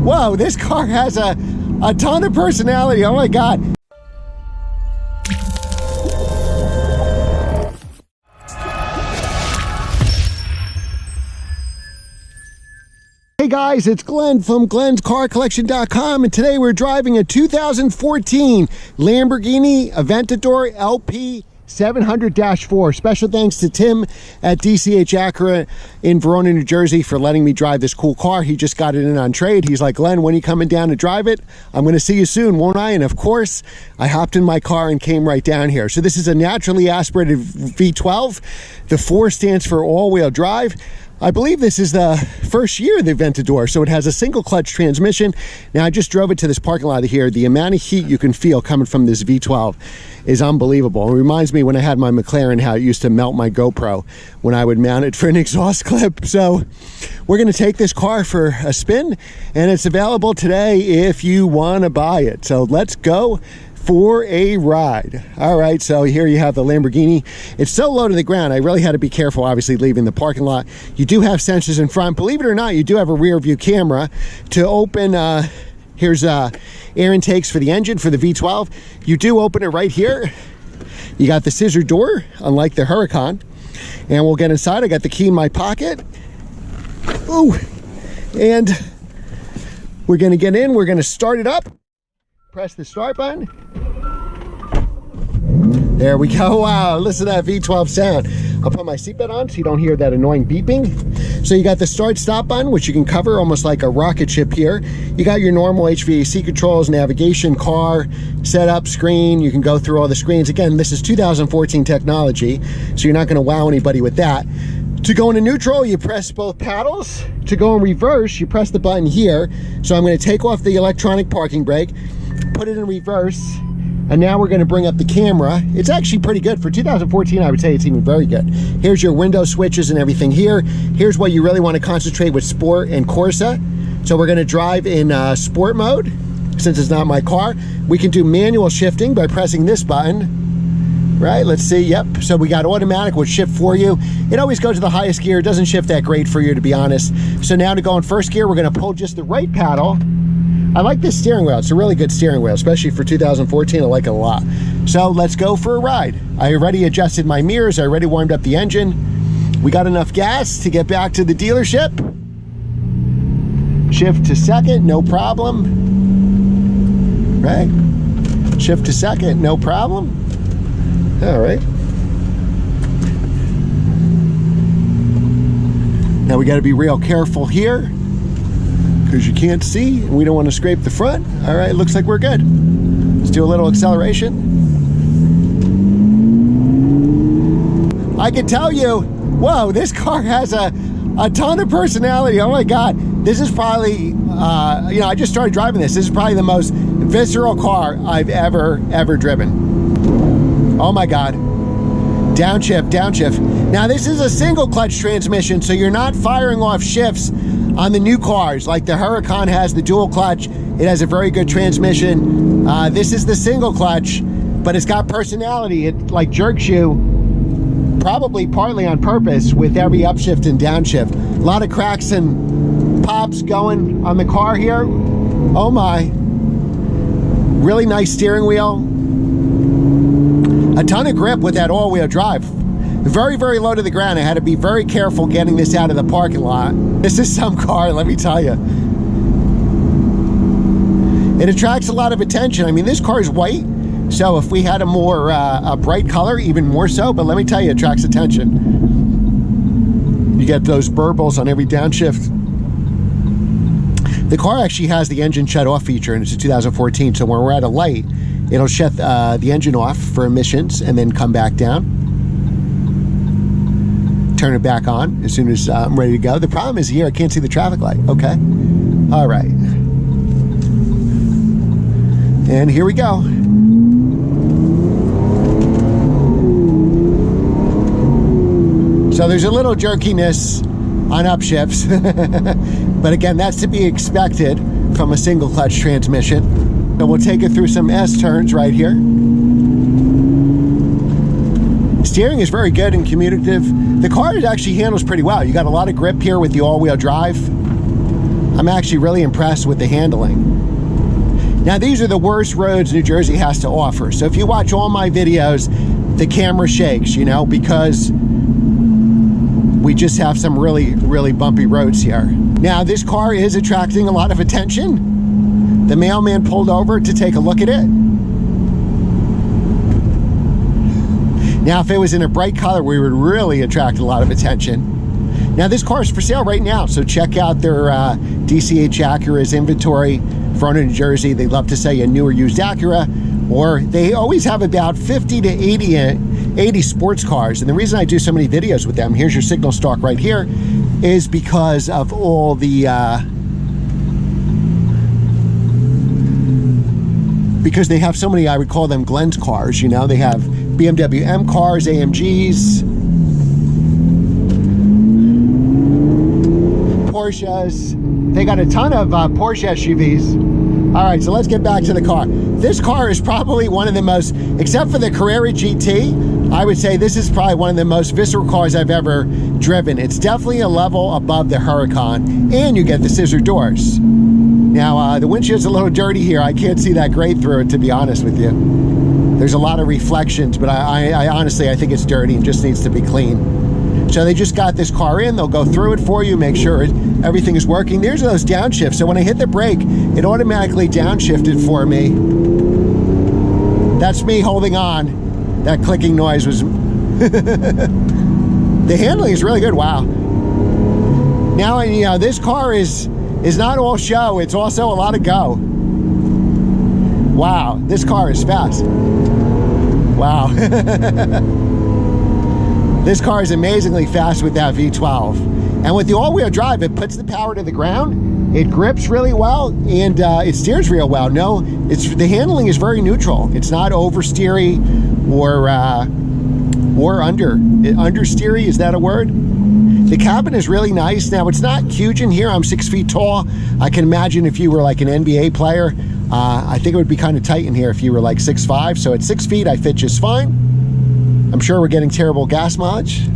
Whoa, this car has a ton of personality. Oh my God. Hey guys, it's Glenn from glenscarcollection.com, and today we're driving a 2014 Lamborghini Aventador LP 700-4. Special thanks to Tim at DCH Acura in Verona, New Jersey for letting me drive this cool car. He just got it in on trade. He's like, Glenn, when are you coming down to drive it? I'm going to see you soon, won't I? And of course, I hopped in my car and came right down here. So this is a naturally aspirated V12. The 4 stands for all-wheel drive. I believe this is the first year of the Aventador, so it has a single clutch transmission. Now, I just drove it to this parking lot here. The amount of heat you can feel coming from this V12 is unbelievable. It reminds me when I had my McLaren, how it used to melt my GoPro when I would mount it for an exhaust clip. So we're gonna take this car for a spin, and it's available today if you wanna buy it. So let's go for a ride. All right, so here you have the Lamborghini. It's so low to the ground, I really had to be careful, obviously, leaving the parking lot. You do have sensors in front. Believe it or not, you do have a rear view camera to open. Here's air intakes for the engine for the V12. You do open it right here. You got the scissor door, unlike the Huracan. And we'll get inside. I got the key in my pocket. Ooh, and we're gonna get in. We're gonna start it up. Press the start button. There we go. Wow, listen to that V12 sound. I'll put my seatbelt on so you don't hear that annoying beeping. So you got the start stop button, which you can cover almost like a rocket ship here. You got your normal HVAC controls, navigation, car, setup, screen. You can go through all the screens. Again, this is 2014 technology, so you're not gonna wow anybody with that. To go into neutral, you press both paddles. To go in reverse, you press the button here. So I'm gonna take off the electronic parking brake, put it in reverse, and now we're going to bring up the camera. It's actually pretty good. For 2014, I would say it's even very good. Here's your window switches and everything here. Here's what you really want to concentrate with Sport and Corsa. So we're going to drive in Sport mode. Since it's not my car, we can do manual shifting by pressing this button. Right, let's see, yep. So we got automatic, which shift for you. It always goes to the highest gear. It doesn't shift that great for you, to be honest. So now to go in first gear, we're going to pull just the right paddle. I like this steering wheel. It's a really good steering wheel, especially for 2014. I like it a lot. So let's go for a ride. I already adjusted my mirrors. I already warmed up the engine. We got enough gas to get back to the dealership. Shift to second, no problem. Right? Shift to second, no problem. All right. Now we got to be real careful here, because you can't see and we don't want to scrape the front. All right, looks like we're good. Let's do a little acceleration. I can tell you, whoa, this car has a ton of personality. Oh my God, this is probably, you know, I just started driving this. This is probably the most visceral car I've ever driven. Oh my God. Downshift, downshift. Now this is a single clutch transmission, so you're not firing off shifts on the new cars like the Huracan has the dual clutch. It has a very good transmission. This is the single clutch, but it's got personality. It like jerks you, probably partly on purpose, with every upshift and downshift. A lot of cracks and pops going on the car here. Oh my. Really nice steering wheel. A ton of grip with that all-wheel drive. Very, very low to the ground. I had to be very careful getting this out of the parking lot. This is some car, let me tell you. It attracts a lot of attention. I mean, this car is white, so if we had a more a bright color, even more so, but let me tell you, it attracts attention. You get those burbles on every downshift. The car actually has the engine shut off feature, and it's a 2014, so when we're at a light, it'll shut the engine off for emissions and then come back down. Turn it back on as soon as I'm ready to go. The problem is here, I can't see the traffic light. Okay. All right. And here we go. So there's a little jerkiness on upshifts, but again, that's to be expected from a single clutch transmission. So we'll take it through some S turns right here. Steering is very good and commutative. The car actually handles pretty well. You got a lot of grip here with the all-wheel drive. I'm actually really impressed with the handling. Now, these are the worst roads New Jersey has to offer. So if you watch all my videos, the camera shakes, you know, because we just have some really, really bumpy roads here. Now, this car is attracting a lot of attention. The mailman pulled over to take a look at it. Now, if it was in a bright color, we would really attract a lot of attention. Now, this car is for sale right now, so check out their DCH Acura's inventory for New Jersey. They love to say a new or used Acura, or they always have about 50 to 80 sports cars. And the reason I do so many videos with them, here's your signal stalk right here, is because of all the because they have so many, I would call them Glenn's cars, you know. They have BMW M cars, AMGs, Porsches. They got a ton of Porsche SUVs. All right, so let's get back to the car. This car is probably one of the most, except for the Carrera GT, I would say this is probably one of the most visceral cars I've ever driven. It's definitely a level above the Huracan, and you get the scissor doors. Now, the windshield's a little dirty here. I can't see that great through it, to be honest with you. There's a lot of reflections, but I honestly, I think it's dirty and just needs to be clean. So they just got this car in. They'll go through it for you, make sure everything is working. There's those downshifts. So when I hit the brake, it automatically downshifted for me. That's me holding on. That clicking noise was... The handling is really good. Wow. Now, you know, this car is not all show. It's also a lot of go. Wow, this car is fast. Wow. This car is amazingly fast with that V12. And with the all-wheel drive, it puts the power to the ground. It grips really well, and it steers real well. No, the handling is very neutral. It's not oversteery or understeery. Is that a word? The cabin is really nice. Now, it's not huge in here. I'm 6 feet tall. I can imagine if you were like an NBA player, I think it would be kind of tight in here if you were like 6'5". So at 6 feet, I fit just fine. I'm sure we're getting terrible gas mileage.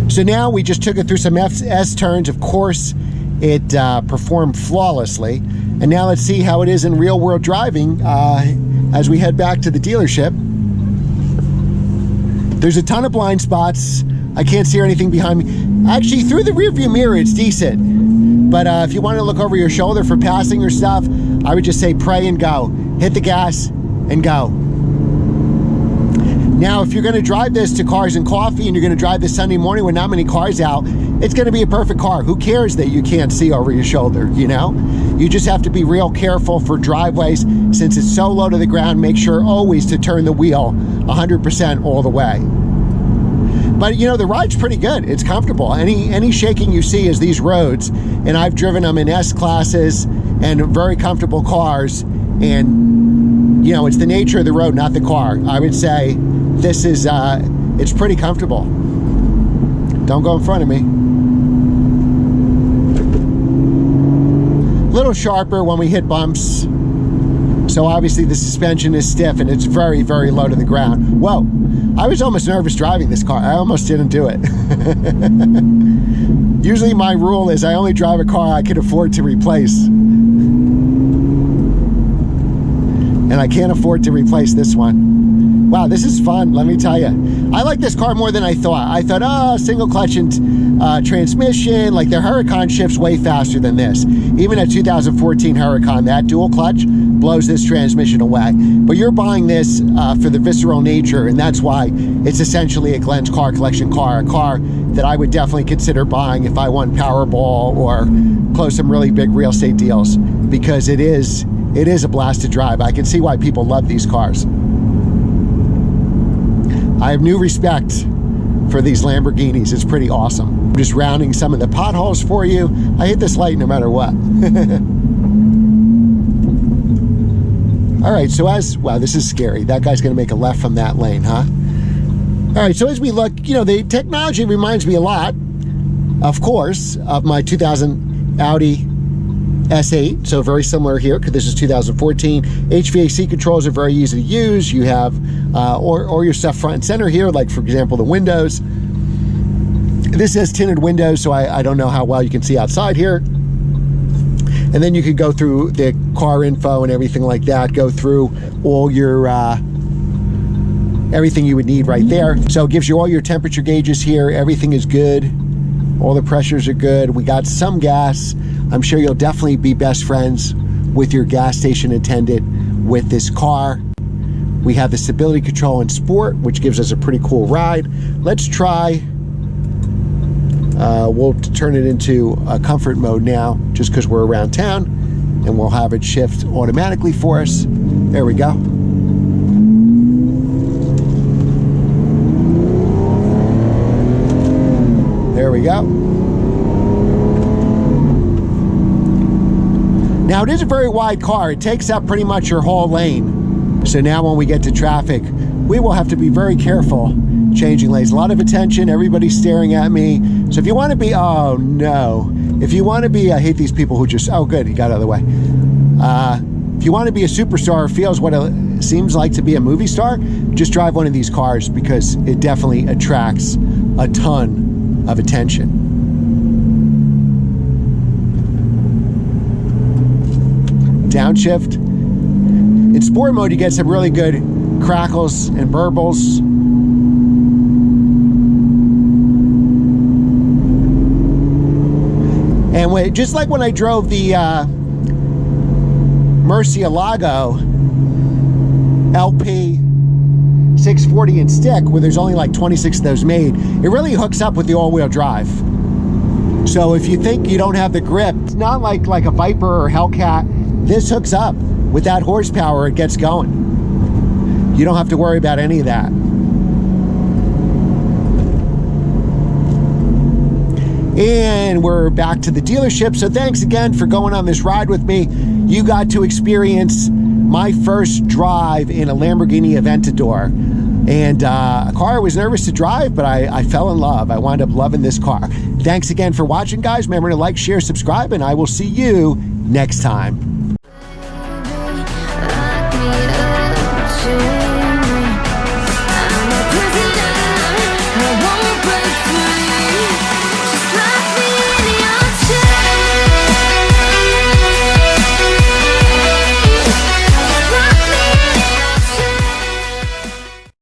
So now we just took it through some S turns. Of course, it performed flawlessly. And now let's see how it is in real world driving as we head back to the dealership. There's a ton of blind spots. I can't see anything behind me. Actually, through the rear view mirror, it's decent. But if you want to look over your shoulder for passing or stuff, I would just say pray and go. Hit the gas and go. Now, if you're going to drive this to Cars and Coffee and you're going to drive this Sunday morning with not many cars out, it's going to be a perfect car. Who cares that you can't see over your shoulder, you know? You just have to be real careful for driveways. Since it's so low to the ground, make sure always to turn the wheel 100% all the way. But, you know, the ride's pretty good. It's comfortable. Any shaking you see is these roads, and I've driven them in S-classes and very comfortable cars, and, you know, it's the nature of the road, not the car. I would say this is, it's pretty comfortable. Don't go in front of me. A little sharper when we hit bumps. So obviously the suspension is stiff and it's very, very low to the ground. Whoa, I was almost nervous driving this car. I almost didn't do it. Usually my rule is I only drive a car I can afford to replace. And I can't afford to replace this one. Wow, this is fun, let me tell you. I like this car more than I thought. I thought, oh, single clutch and transmission, like the Huracan shifts way faster than this. Even a 2014 Huracan, that dual clutch blows this transmission away. But you're buying this for the visceral nature, and that's why it's essentially a Glenn's Car Collection car, a car that I would definitely consider buying if I won Powerball or close some really big real estate deals, because it is a blast to drive. I can see why people love these cars. I have new respect for these Lamborghinis. It's pretty awesome. I'm just rounding some of the potholes for you. I hit this light no matter what. All right, so wow, this is scary. That guy's gonna make a left from that lane, huh? All right, so as we look, you know, the technology reminds me a lot, of course, of my 2000 Audi S8, so very similar here, because this is 2014. HVAC controls are very easy to use. You have or your stuff front and center here, like for example the windows. This has tinted windows, so I don't know how well you can see outside here. And then you could go through the car info and everything like that, go through all your everything you would need right there. So it gives you all your temperature gauges here. Everything is good. All the pressures are good. We got some gas. I'm sure you'll definitely be best friends with your gas station attendant with this car. We have the stability control in Sport, which gives us a pretty cool ride. Let's try, we'll turn it into a comfort mode now, just because we're around town, and we'll have it shift automatically for us. There we go. There we go. Now, it is a very wide car. It takes up pretty much your whole lane. So now when we get to traffic, we will have to be very careful changing lanes. A lot of attention, everybody's staring at me. So if you want to be, oh no. If you want to be, I hate these people who just, oh good, he got out of the way. If you want to be a superstar, feels what it seems like to be a movie star, just drive one of these cars, because it definitely attracts a ton of attention. Downshift. In sport mode, you get some really good crackles and burbles. And just like when I drove the Murcielago LP 640 in stick, where there's only like 26 of those made, it really hooks up with the all-wheel drive. So if you think you don't have the grip, it's not like a Viper or Hellcat. This hooks up with that horsepower. It gets going. You don't have to worry about any of that. And we're back to the dealership. So thanks again for going on this ride with me. You got to experience my first drive in a Lamborghini Aventador. And a car I was nervous to drive, but I fell in love. I wound up loving this car. Thanks again for watching, guys. Remember to like, share, subscribe, and I will see you next time.